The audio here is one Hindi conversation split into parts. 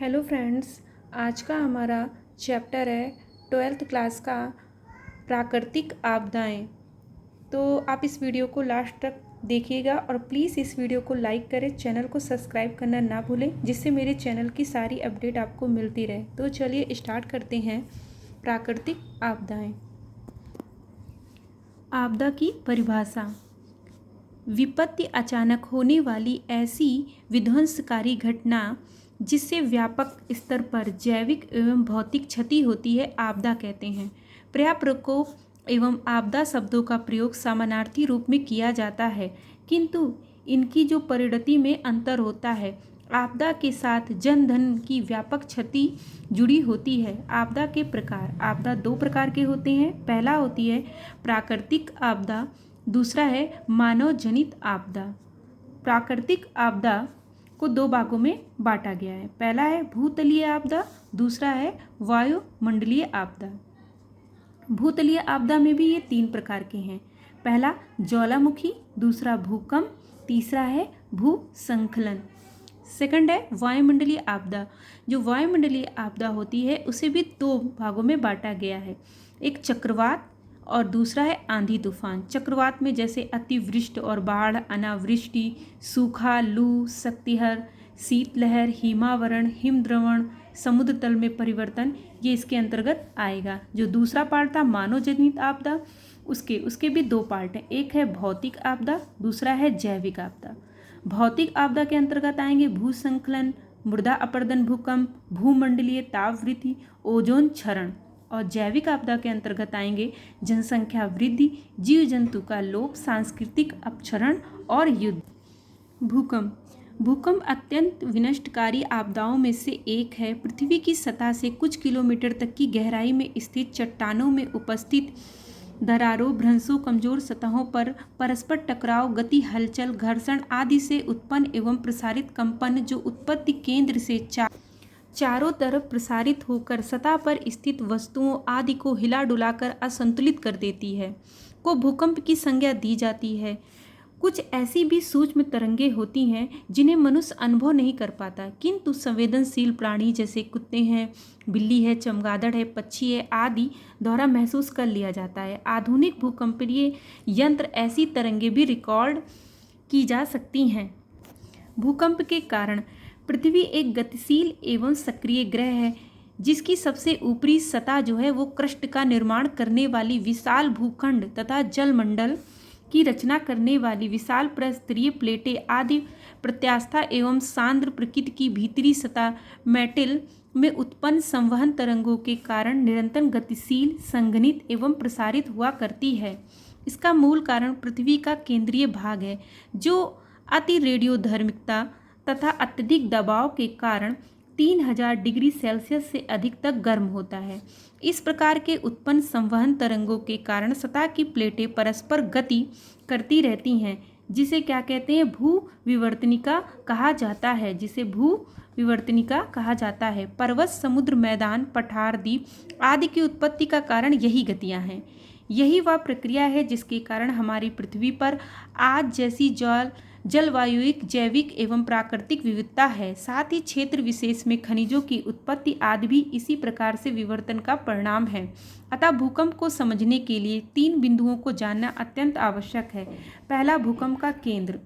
हेलो फ्रेंड्स, आज का हमारा चैप्टर है 12th क्लास का प्राकृतिक आपदाएं। तो आप इस वीडियो को लास्ट तक देखिएगा और प्लीज़ इस वीडियो को लाइक करें, चैनल को सब्सक्राइब करना ना भूलें, जिससे मेरे चैनल की सारी अपडेट आपको मिलती रहे। तो चलिए स्टार्ट करते हैं। प्राकृतिक आपदाएं। आपदा की परिभाषा: विपत्ति अचानक होने वाली ऐसी विध्वंसकारी घटना जिससे व्यापक स्तर पर जैविक एवं भौतिक क्षति होती है, आपदा कहते हैं। पर्यावरण प्रकोप एवं आपदा शब्दों का प्रयोग समानार्थी रूप में किया जाता है, किंतु इनकी जो परिणति में अंतर होता है। आपदा के साथ जन धन की व्यापक क्षति जुड़ी होती है। आपदा के प्रकार: आपदा दो प्रकार के होते हैं। पहला होती है प्राकृतिक आपदा, दूसरा है मानव जनित आपदा। प्राकृतिक आपदा को दो भागों में बांटा गया है। पहला है भूतलीय आपदा, दूसरा है वायुमंडलीय आपदा। भूतलीय आपदा में भी ये तीन प्रकार के हैं। पहला ज्वालामुखी, दूसरा भूकंप, तीसरा है भूस्खलन। सेकंड है वायुमंडलीय आपदा। जो वायुमंडलीय आपदा होती है उसे भी दो भागों में बांटा गया है। एक चक्रवात और दूसरा है आंधी तूफान। चक्रवात में जैसे अतिवृष्टि और बाढ़, अनावृष्टि, सूखा, लू, शक्तिहर, शीतलहर, हिमावरण, हिमद्रवण, समुद्र तल में परिवर्तन, ये इसके अंतर्गत आएगा। जो दूसरा पार्ट था मानव जनित आपदा, उसके भी दो पार्ट हैं। एक है भौतिक आपदा, दूसरा है जैविक आपदा। भौतिक आपदा के अंतर्गत आएंगे भूस्खलन, मृदा अपरदन भूकंप, भूमंडलीय ताप वृद्धि, ओजोन क्षरण। और जैविक आपदा के अंतर्गत आएंगे जनसंख्या वृद्धि, जीव जंतु का लोप, सांस्कृतिक अपक्षरण और युद्ध। भूकंप अत्यंत विनष्टकारी आपदाओं में से एक है। पृथ्वी की सतह से कुछ किलोमीटर तक की गहराई में स्थित चट्टानों में उपस्थित दरारों, भ्रंशों, कमजोर सतहों पर परस्पर टकराव, गति, हलचल, घर्षण आदि से उत्पन्न एवं प्रसारित कंपन, जो उत्पत्ति केंद्र से चारों तरफ प्रसारित होकर सतह पर स्थित वस्तुओं आदि को हिला डुलाकर असंतुलित कर देती है, को भूकंप की संज्ञा दी जाती है। कुछ ऐसी भी सूक्ष्म तरंगें होती हैं जिन्हें मनुष्य अनुभव नहीं कर पाता, किंतु संवेदनशील प्राणी जैसे कुत्ते हैं, बिल्ली है, चमगादड़ है, पक्षी है आदि द्वारा महसूस कर लिया जाता है। आधुनिक भूकंपीय यंत्र ऐसी तरंगें भी रिकॉर्ड की जा सकती हैं। भूकंप के कारण: पृथ्वी एक गतिशील एवं सक्रिय ग्रह है, जिसकी सबसे ऊपरी सतह जो है वो क्रस्ट का निर्माण करने वाली विशाल भूखंड तथा जलमंडल की रचना करने वाली विशाल प्रस्तरीय प्लेटें आदि प्रत्यास्था एवं सांद्र प्रकृति की भीतरी सतह मेटल में उत्पन्न संवहन तरंगों के कारण निरंतर गतिशील, संघनित एवं प्रसारित हुआ करती है। इसका मूल कारण पृथ्वी का केंद्रीय भाग है, जो अति रेडियोधर्मिता तथा अत्यधिक दबाव के कारण 3000 डिग्री सेल्सियस से अधिक तक गर्म होता है। इस प्रकार के उत्पन्न संवहन तरंगों के कारण सतह की प्लेटें परस्पर गति करती रहती हैं, जिसे क्या कहते हैं, भूविवर्तनिका कहा जाता है। पर्वत, समुद्र, मैदान, पठार, द्वीप आदि की उत्पत्ति का कारण यही गतियां हैं। यही वह प्रक्रिया है जिसके कारण हमारी पृथ्वी पर आज जैसी जलवायुइक, जैविक एवं प्राकृतिक विविधता है। साथ ही क्षेत्र विशेष में खनिजों की उत्पत्ति आदि भी इसी प्रकार से विवर्तन का परिणाम है। अतः भूकंप को समझने के लिए तीन बिंदुओं को जानना अत्यंत आवश्यक है। पहला, भूकंप का केंद्र।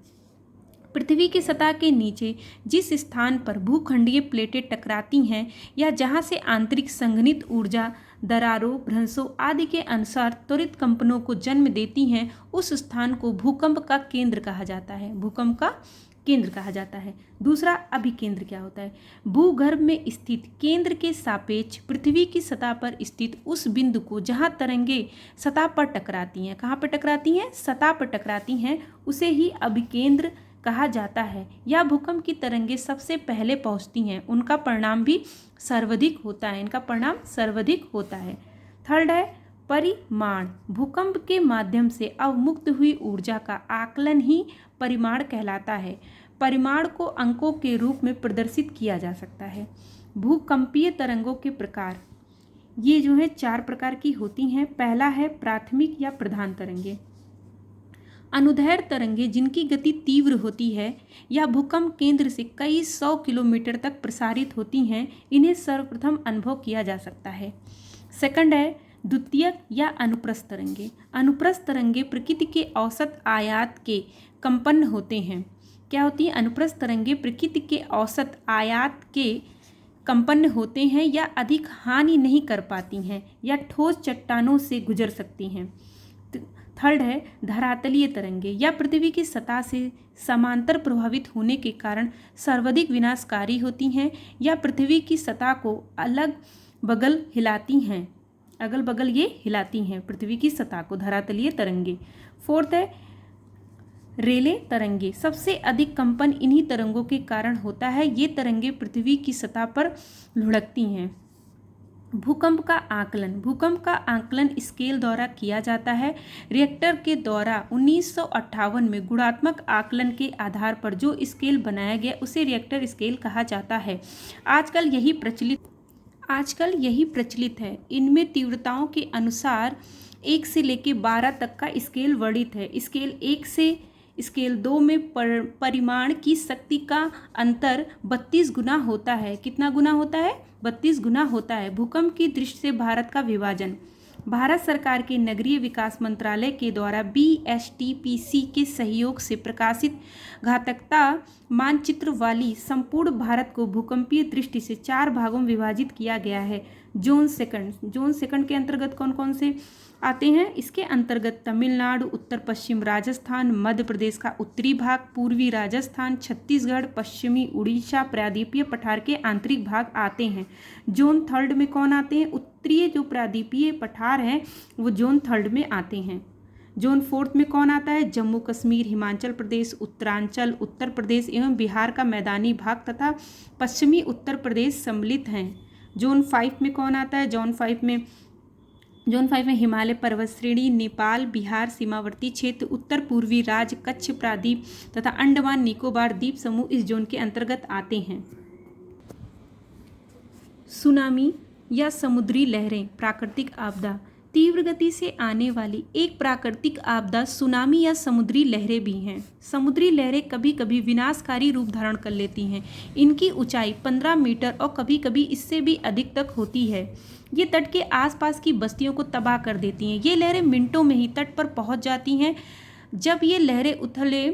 पृथ्वी की सतह के नीचे जिस स्थान पर भूखंडीय प्लेटें टकराती हैं या जहां से आंतरिक संघनित ऊर्जा दरारों, भ्रंशों आदि के अनुसार त्वरित कंपनों को जन्म देती हैं, उस स्थान को भूकंप का केंद्र कहा जाता है। भूकंप का केंद्र कहा जाता है। दूसरा, अभिकेंद्र क्या होता है? भूगर्भ में स्थित केंद्र के सापेक्ष पृथ्वी की सतह पर स्थित उस बिंदु को जहां तरंगे सतह पर टकराती हैं, कहाँ पर टकराती हैं? सतह पर टकराती हैं, उसे ही अभिकेंद्र कहा जाता है। या भूकंप की तरंगें सबसे पहले पहुंचती हैं, उनका परिणाम भी सर्वाधिक होता है। थर्ड है परिमाण। भूकंप के माध्यम से अवमुक्त हुई ऊर्जा का आकलन ही परिमाण कहलाता है। परिमाण को अंकों के रूप में प्रदर्शित किया जा सकता है। भूकंपीय तरंगों के प्रकार, ये जो है 4 प्रकार की होती हैं। पहला है प्राथमिक या प्रधान तरंगे। अनुदैर्घ्य तरंगे जिनकी गति तीव्र होती है या भूकंप केंद्र से कई 100 किलोमीटर तक प्रसारित होती हैं, इन्हें सर्वप्रथम अनुभव किया जा सकता है। सेकंड है द्वितीयक या अनुप्रस्थ तरंगे। अनुप्रस्थ तरंगे प्रकृति के औसत आयात के कंपन होते हैं। क्या होती है? अनुप्रस्थ तरंगे प्रकृति के औसत आयात के कंपन होते हैं या अधिक हानि नहीं कर पाती हैं या ठोस चट्टानों से गुजर सकती हैं। थर्ड है धरातलीय तरंगे या पृथ्वी की सतह से समांतर प्रभावित होने के कारण सर्वाधिक विनाशकारी होती हैं या पृथ्वी की सतह को अगल बगल ये हिलाती हैं पृथ्वी की सतह को, धरातलीय तरंगे। फोर्थ है रेले तरंगे। सबसे अधिक कंपन इन्हीं तरंगों के कारण होता है। ये तरंगे पृथ्वी की सतह पर लुढ़कती हैं। भूकंप का आकलन स्केल द्वारा किया जाता है। रिएक्टर के द्वारा 1958 में गुणात्मक आकलन के आधार पर जो स्केल बनाया गया उसे रिएक्टर स्केल कहा जाता है। आजकल यही प्रचलित है। इनमें तीव्रताओं के अनुसार 1 से लेकर 12 तक का स्केल वर्णित है। स्केल 1 से स्केल 2 में परिमाण की शक्ति का अंतर 32 गुना होता है। कितना गुना होता है? 32 गुना होता है। भूकंप की दृष्टि से भारत का विभाजन। भारत सरकार के नगरीय विकास मंत्रालय के द्वारा BSTPC के सहयोग से प्रकाशित घातकता मानचित्र वाली संपूर्ण भारत को भूकंपीय दृष्टि से 4 भागों में विभाजित किया गया है। जोन सेकंड के अंतर्गत कौन कौन से आते हैं? इसके अंतर्गत तमिलनाडु, उत्तर पश्चिम राजस्थान, मध्य प्रदेश का उत्तरी भाग, पूर्वी राजस्थान, छत्तीसगढ़, पश्चिमी उड़ीसा, प्रायद्वीपीय पठार के आंतरिक भाग आते हैं। जोन थर्ड में कौन आते हैं? उत्तरीय जो प्रायद्वीपीय पठार हैं वो जोन थर्ड में आते हैं। जोन फोर्थ में कौन आता है? जम्मू कश्मीर, हिमाचल प्रदेश, उत्तरांचल, उत्तर प्रदेश एवं बिहार का मैदानी भाग तथा पश्चिमी उत्तर प्रदेश सम्मिलित हैं। जोन 5 में कौन आता है? जोन 5 में हिमालय पर्वत श्रेणी, नेपाल, बिहार सीमावर्ती क्षेत्र, उत्तर पूर्वी राज्य, कच्छ प्रायद्वीप तथा अंडमान निकोबार द्वीप समूह इस जोन के अंतर्गत आते हैं। सुनामी या समुद्री लहरें प्राकृतिक आपदा। तीव्र गति से आने वाली एक प्राकृतिक आपदा सुनामी या समुद्री लहरें भी हैं। समुद्री लहरें कभी कभी विनाशकारी रूप धारण कर लेती हैं। इनकी ऊंचाई 15 मीटर और कभी कभी इससे भी अधिक तक होती है। ये तट के आसपास की बस्तियों को तबाह कर देती हैं। ये लहरें मिनटों में ही तट पर पहुंच जाती हैं। जब ये लहरें उथले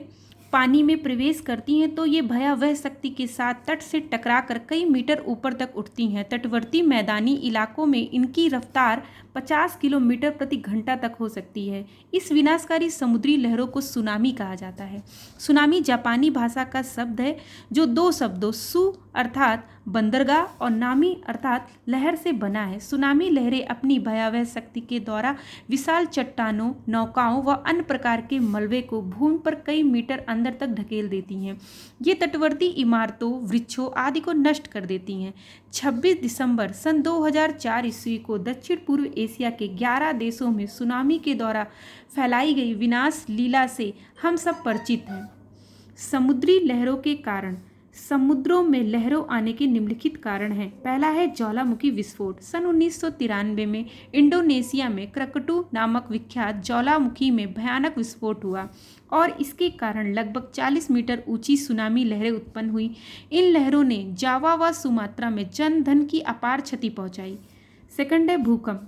पानी में प्रवेश करती हैं तो ये भयावह शक्ति के साथ तट से टकराकर कई मीटर ऊपर तक उठती हैं। तटवर्ती मैदानी इलाकों में इनकी रफ्तार 50 किलोमीटर प्रति घंटा तक हो सकती है। इस विनाशकारी समुद्री लहरों को सुनामी कहा जाता है। सुनामी जापानी भाषा का शब्द है जो 2 शब्दों सु अर्थात बंदरगाह और नामी अर्थात लहर से बना है। सुनामी लहरें अपनी भयावह शक्ति के द्वारा विशाल चट्टानों, नौकाओं व अन्य प्रकार के मलबे को भूमि पर कई मीटर अंदर तक ढकेल देती हैं। ये तटवर्ती इमारतों, वृक्षों आदि को नष्ट कर देती हैं। 26 दिसंबर सन 2004 ईस्वी को दक्षिण पूर्व एशिया के 11 देशों में सुनामी के द्वारा फैलाई गई विनाश लीला से हम सब परिचित हैं। समुद्री लहरों के कारण। समुद्रों में लहरों आने के निम्नलिखित कारण हैं। पहला है ज्वालामुखी विस्फोट। सन 1993 में इंडोनेशिया में क्रकटू नामक विख्यात ज्वालामुखी में भयानक विस्फोट हुआ और इसके कारण लगभग 40 मीटर ऊंची सुनामी लहरें उत्पन्न हुई। इन लहरों ने जावा व सुमात्रा में जन धन की अपार क्षति पहुंचाई। सेकंड है भूकंप।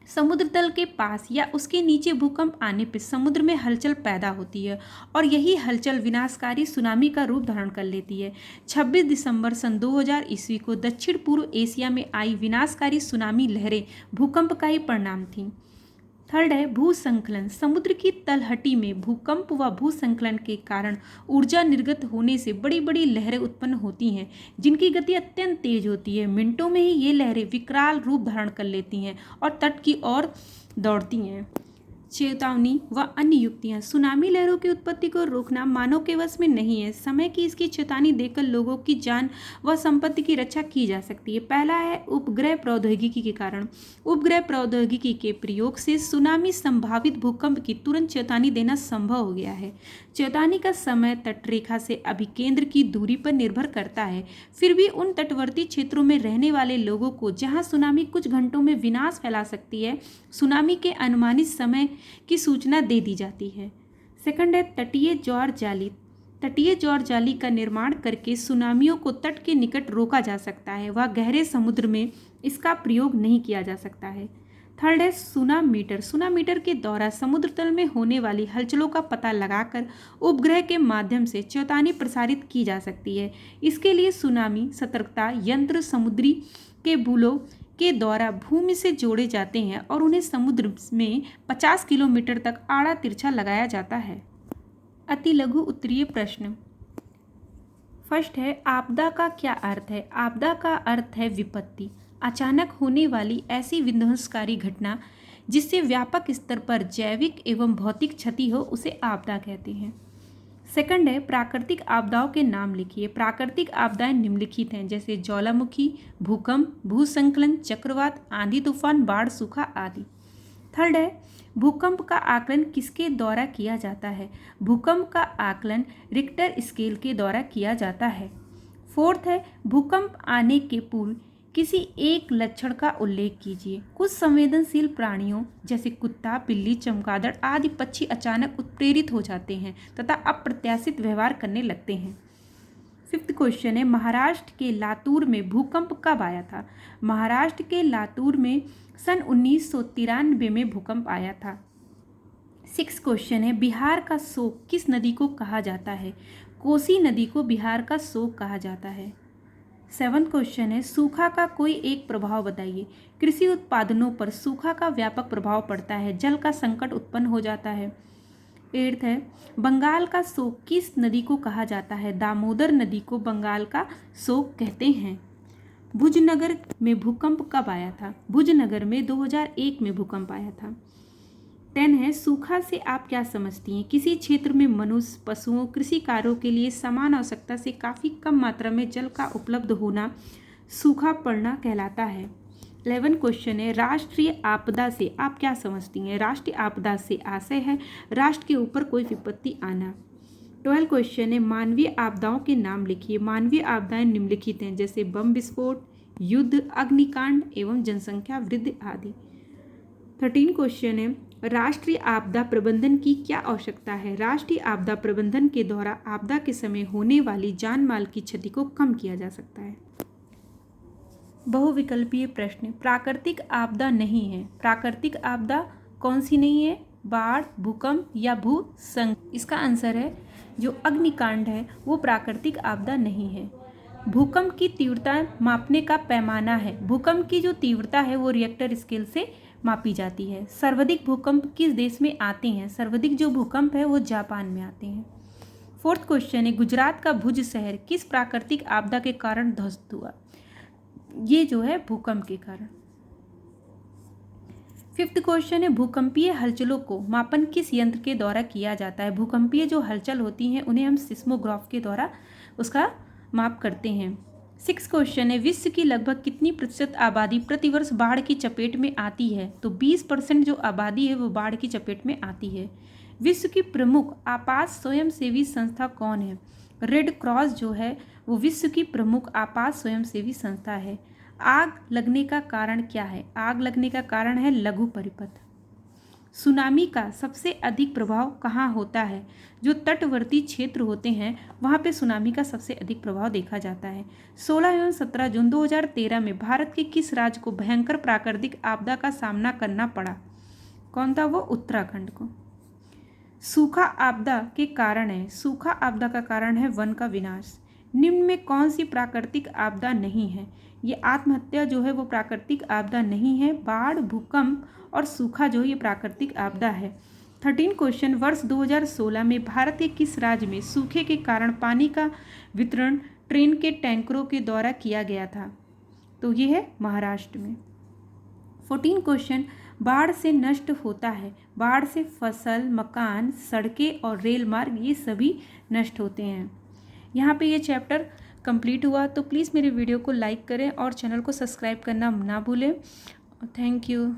समुद्र तल के पास या उसके नीचे भूकंप आने पर समुद्र में हलचल पैदा होती है और यही हलचल विनाशकारी सुनामी का रूप धारण कर लेती है। 26 दिसंबर सन 2000 ईस्वी को दक्षिण पूर्व एशिया में आई विनाशकारी सुनामी लहरें भूकंप का ही परिणाम थीं। थर्ड है भूसंकलन। समुद्र की तलहटी में भूकंप व भूसंकलन के कारण ऊर्जा निर्गत होने से बड़ी बड़ी लहरें उत्पन्न होती हैं जिनकी गति अत्यंत तेज होती है। मिनटों में ही ये लहरें विकराल रूप धारण कर लेती हैं और तट की ओर दौड़ती हैं। चेतावनी व अन्य युक्तियाँ। सुनामी लहरों की उत्पत्ति को रोकना मानव के वश में नहीं है। समय की इसकी चेतावनी देकर लोगों की जान व संपत्ति की रक्षा की जा सकती है। पहला है उपग्रह प्रौद्योगिकी के कारण। उपग्रह प्रौद्योगिकी के प्रयोग से सुनामी संभावित भूकंप की तुरंत चेतावनी देना संभव हो गया है। चेतावनी का समय तटरेखा से अभिकेंद्र की दूरी पर निर्भर करता है। फिर भी उन तटवर्ती क्षेत्रों में रहने वाले लोगों को जहां सुनामी कुछ घंटों में विनाश फैला सकती है, सुनामी के अनुमानित समय की सूचना दे दी जाती है। सेकंड है तटीय ज्वार जाली। तटीय ज्वार जाली का निर्माण करके सुनामियों को तट के निकट रोका जा सकता है, वह गहरे समुद्र में इसका प्रयोग नहीं किया जा सकता है। थर्ड है सुनामीटर। सुनामीटर के द्वारा समुद्र तल में होने वाली हलचलों का पता लगाकर उपग्रह के माध्यम से चेतावनी प्रसारित की जा सकती है। इसके लिए सुनामी सतर्कता यंत्र समुद्री के बुलों के द्वारा भूमि से जोड़े जाते हैं और उन्हें समुद्र में 50 किलोमीटर तक आड़ा तिरछा लगाया जाता है। अति लघु उत्तरीय प्रश्न। फर्स्ट है आपदा का क्या अर्थ है। आपदा का अर्थ है विपत्ति, अचानक होने वाली ऐसी विध्वंसकारी घटना जिससे व्यापक स्तर पर जैविक एवं भौतिक क्षति हो, उसे आपदा कहते हैं। सेकंड है प्राकृतिक आपदाओं के नाम लिखिए। प्राकृतिक आपदाएं निम्नलिखित हैं, जैसे ज्वालामुखी, भूकंप, भूस्खलन, चक्रवात, आंधी तूफान, बाढ़, सूखा आदि। थर्ड है भूकंप का आकलन किसके द्वारा किया जाता है। भूकंप का आकलन रिक्टर स्केल के द्वारा किया जाता है। फोर्थ है भूकंप आने के पूर्व किसी एक लक्षण का उल्लेख कीजिए। कुछ संवेदनशील प्राणियों जैसे कुत्ता, बिल्ली, चमगादड़ आदि पक्षी अचानक उत्प्रेरित हो जाते हैं तथा अप्रत्याशित व्यवहार करने लगते हैं। फिफ्थ क्वेश्चन है महाराष्ट्र के लातूर में भूकंप कब आया था। महाराष्ट्र के लातूर में सन 1993 में भूकंप आया था। सिक्स क्वेश्चन है बिहार का शोक किस नदी को कहा जाता है। कोसी नदी को बिहार का शोक कहा जाता है। सेवन्थ क्वेश्चन है सूखा का कोई एक प्रभाव बताइए। कृषि उत्पादनों पर सूखा का व्यापक प्रभाव पड़ता है, जल का संकट उत्पन्न हो जाता है। एट्थ है बंगाल का शोक किस नदी को कहा जाता है। दामोदर नदी को बंगाल का शोक कहते हैं। भुजनगर में भूकंप कब आया था। भुजनगर में 2001 में भूकंप आया था। 10 है सूखा से आप क्या समझती हैं। किसी क्षेत्र में मनुष्य, पशुओं, कृषि कार्यों के लिए समान आवश्यकता से काफ़ी कम मात्रा में जल का उपलब्ध होना सूखा पड़ना कहलाता है। 11 क्वेश्चन है राष्ट्रीय आपदा से आप क्या समझती हैं। राष्ट्रीय आपदा से आशय है राष्ट्र के ऊपर कोई विपत्ति आना। 12 क्वेश्चन है मानवीय आपदाओं के नाम लिखिए। मानवीय आपदाएं निम्नलिखित हैं, जैसे बम विस्फोट, युद्ध, अग्निकांड एवं जनसंख्या वृद्धि आदि। 13 क्वेश्चन है राष्ट्रीय आपदा प्रबंधन की क्या आवश्यकता है। राष्ट्रीय आपदा प्रबंधन के द्वारा आपदा के समय होने वाली जान माल की क्षति को कम किया जा सकता है। बहुविकल्पीय प्रश्न। प्राकृतिक आपदा नहीं है। प्राकृतिक आपदा कौन सी नहीं है। बाढ़, भूकंप या भूस्खलन। इसका आंसर है जो अग्निकांड है वो प्राकृतिक आपदा नहीं है। भूकंप की तीव्रता मापने का पैमाना है। भूकंप की जो तीव्रता है वो रिएक्टर स्केल से मापी जाती है। सर्वाधिक भूकंप किस देश में आते हैं। सर्वाधिक जो भूकंप है वो जापान में आते हैं। फोर्थ क्वेश्चन है गुजरात का भुज शहर किस प्राकृतिक आपदा के कारण ध्वस्त हुआ। ये जो है भूकंप के कारण। फिफ्थ क्वेश्चन है भूकंपीय हलचलों को मापन किस यंत्र के द्वारा किया जाता है। भूकंपीय जो हलचल होती हैं उन्हें हम सिस्मोग्राफ के द्वारा उसका माप करते हैं। सिक्स क्वेश्चन है विश्व की लगभग कितनी प्रतिशत आबादी प्रतिवर्ष बाढ़ की चपेट में आती है। तो 20% जो आबादी है वो बाढ़ की चपेट में आती है। विश्व की प्रमुख आपात स्वयंसेवी संस्था कौन है। रेड क्रॉस जो है वो विश्व की प्रमुख आपात स्वयंसेवी संस्था है। आग लगने का कारण क्या है। आग लगने का कारण है लघु परिपथ। सुनामी का सबसे अधिक प्रभाव कहाँ होता है। जो तटवर्ती क्षेत्र होते हैं वहाँ पे सुनामी का सबसे अधिक प्रभाव देखा जाता है। 16 एवं 17 जून 2013 में भारत के किस राज्य को भयंकर प्राकृतिक आपदा का सामना करना पड़ा। कौन था वो। उत्तराखंड को। सूखा आपदा के कारण है। सूखा आपदा का कारण है वन का विनाश। निम्न में कौन सी प्राकृतिक आपदा नहीं है। ये आत्महत्या जो है वो प्राकृतिक आपदा नहीं है। बाढ़, भूकंप और सूखा जो ये प्राकृतिक आपदा है। 13 क्वेश्चन वर्ष 2016 में भारत के किस राज्य में सूखे के कारण पानी का वितरण ट्रेन के टैंकरों के द्वारा किया गया था। तो ये है महाराष्ट्र में। 14 क्वेश्चन बाढ़ से नष्ट होता है। बाढ़ से फसल, मकान, सड़कें और रेल मार्ग ये सभी नष्ट होते हैं। यहाँ पे ये चैप्टर कंप्लीट हुआ। तो प्लीज़ मेरे वीडियो को लाइक करें और चैनल को सब्सक्राइब करना ना भूलें। Thank you.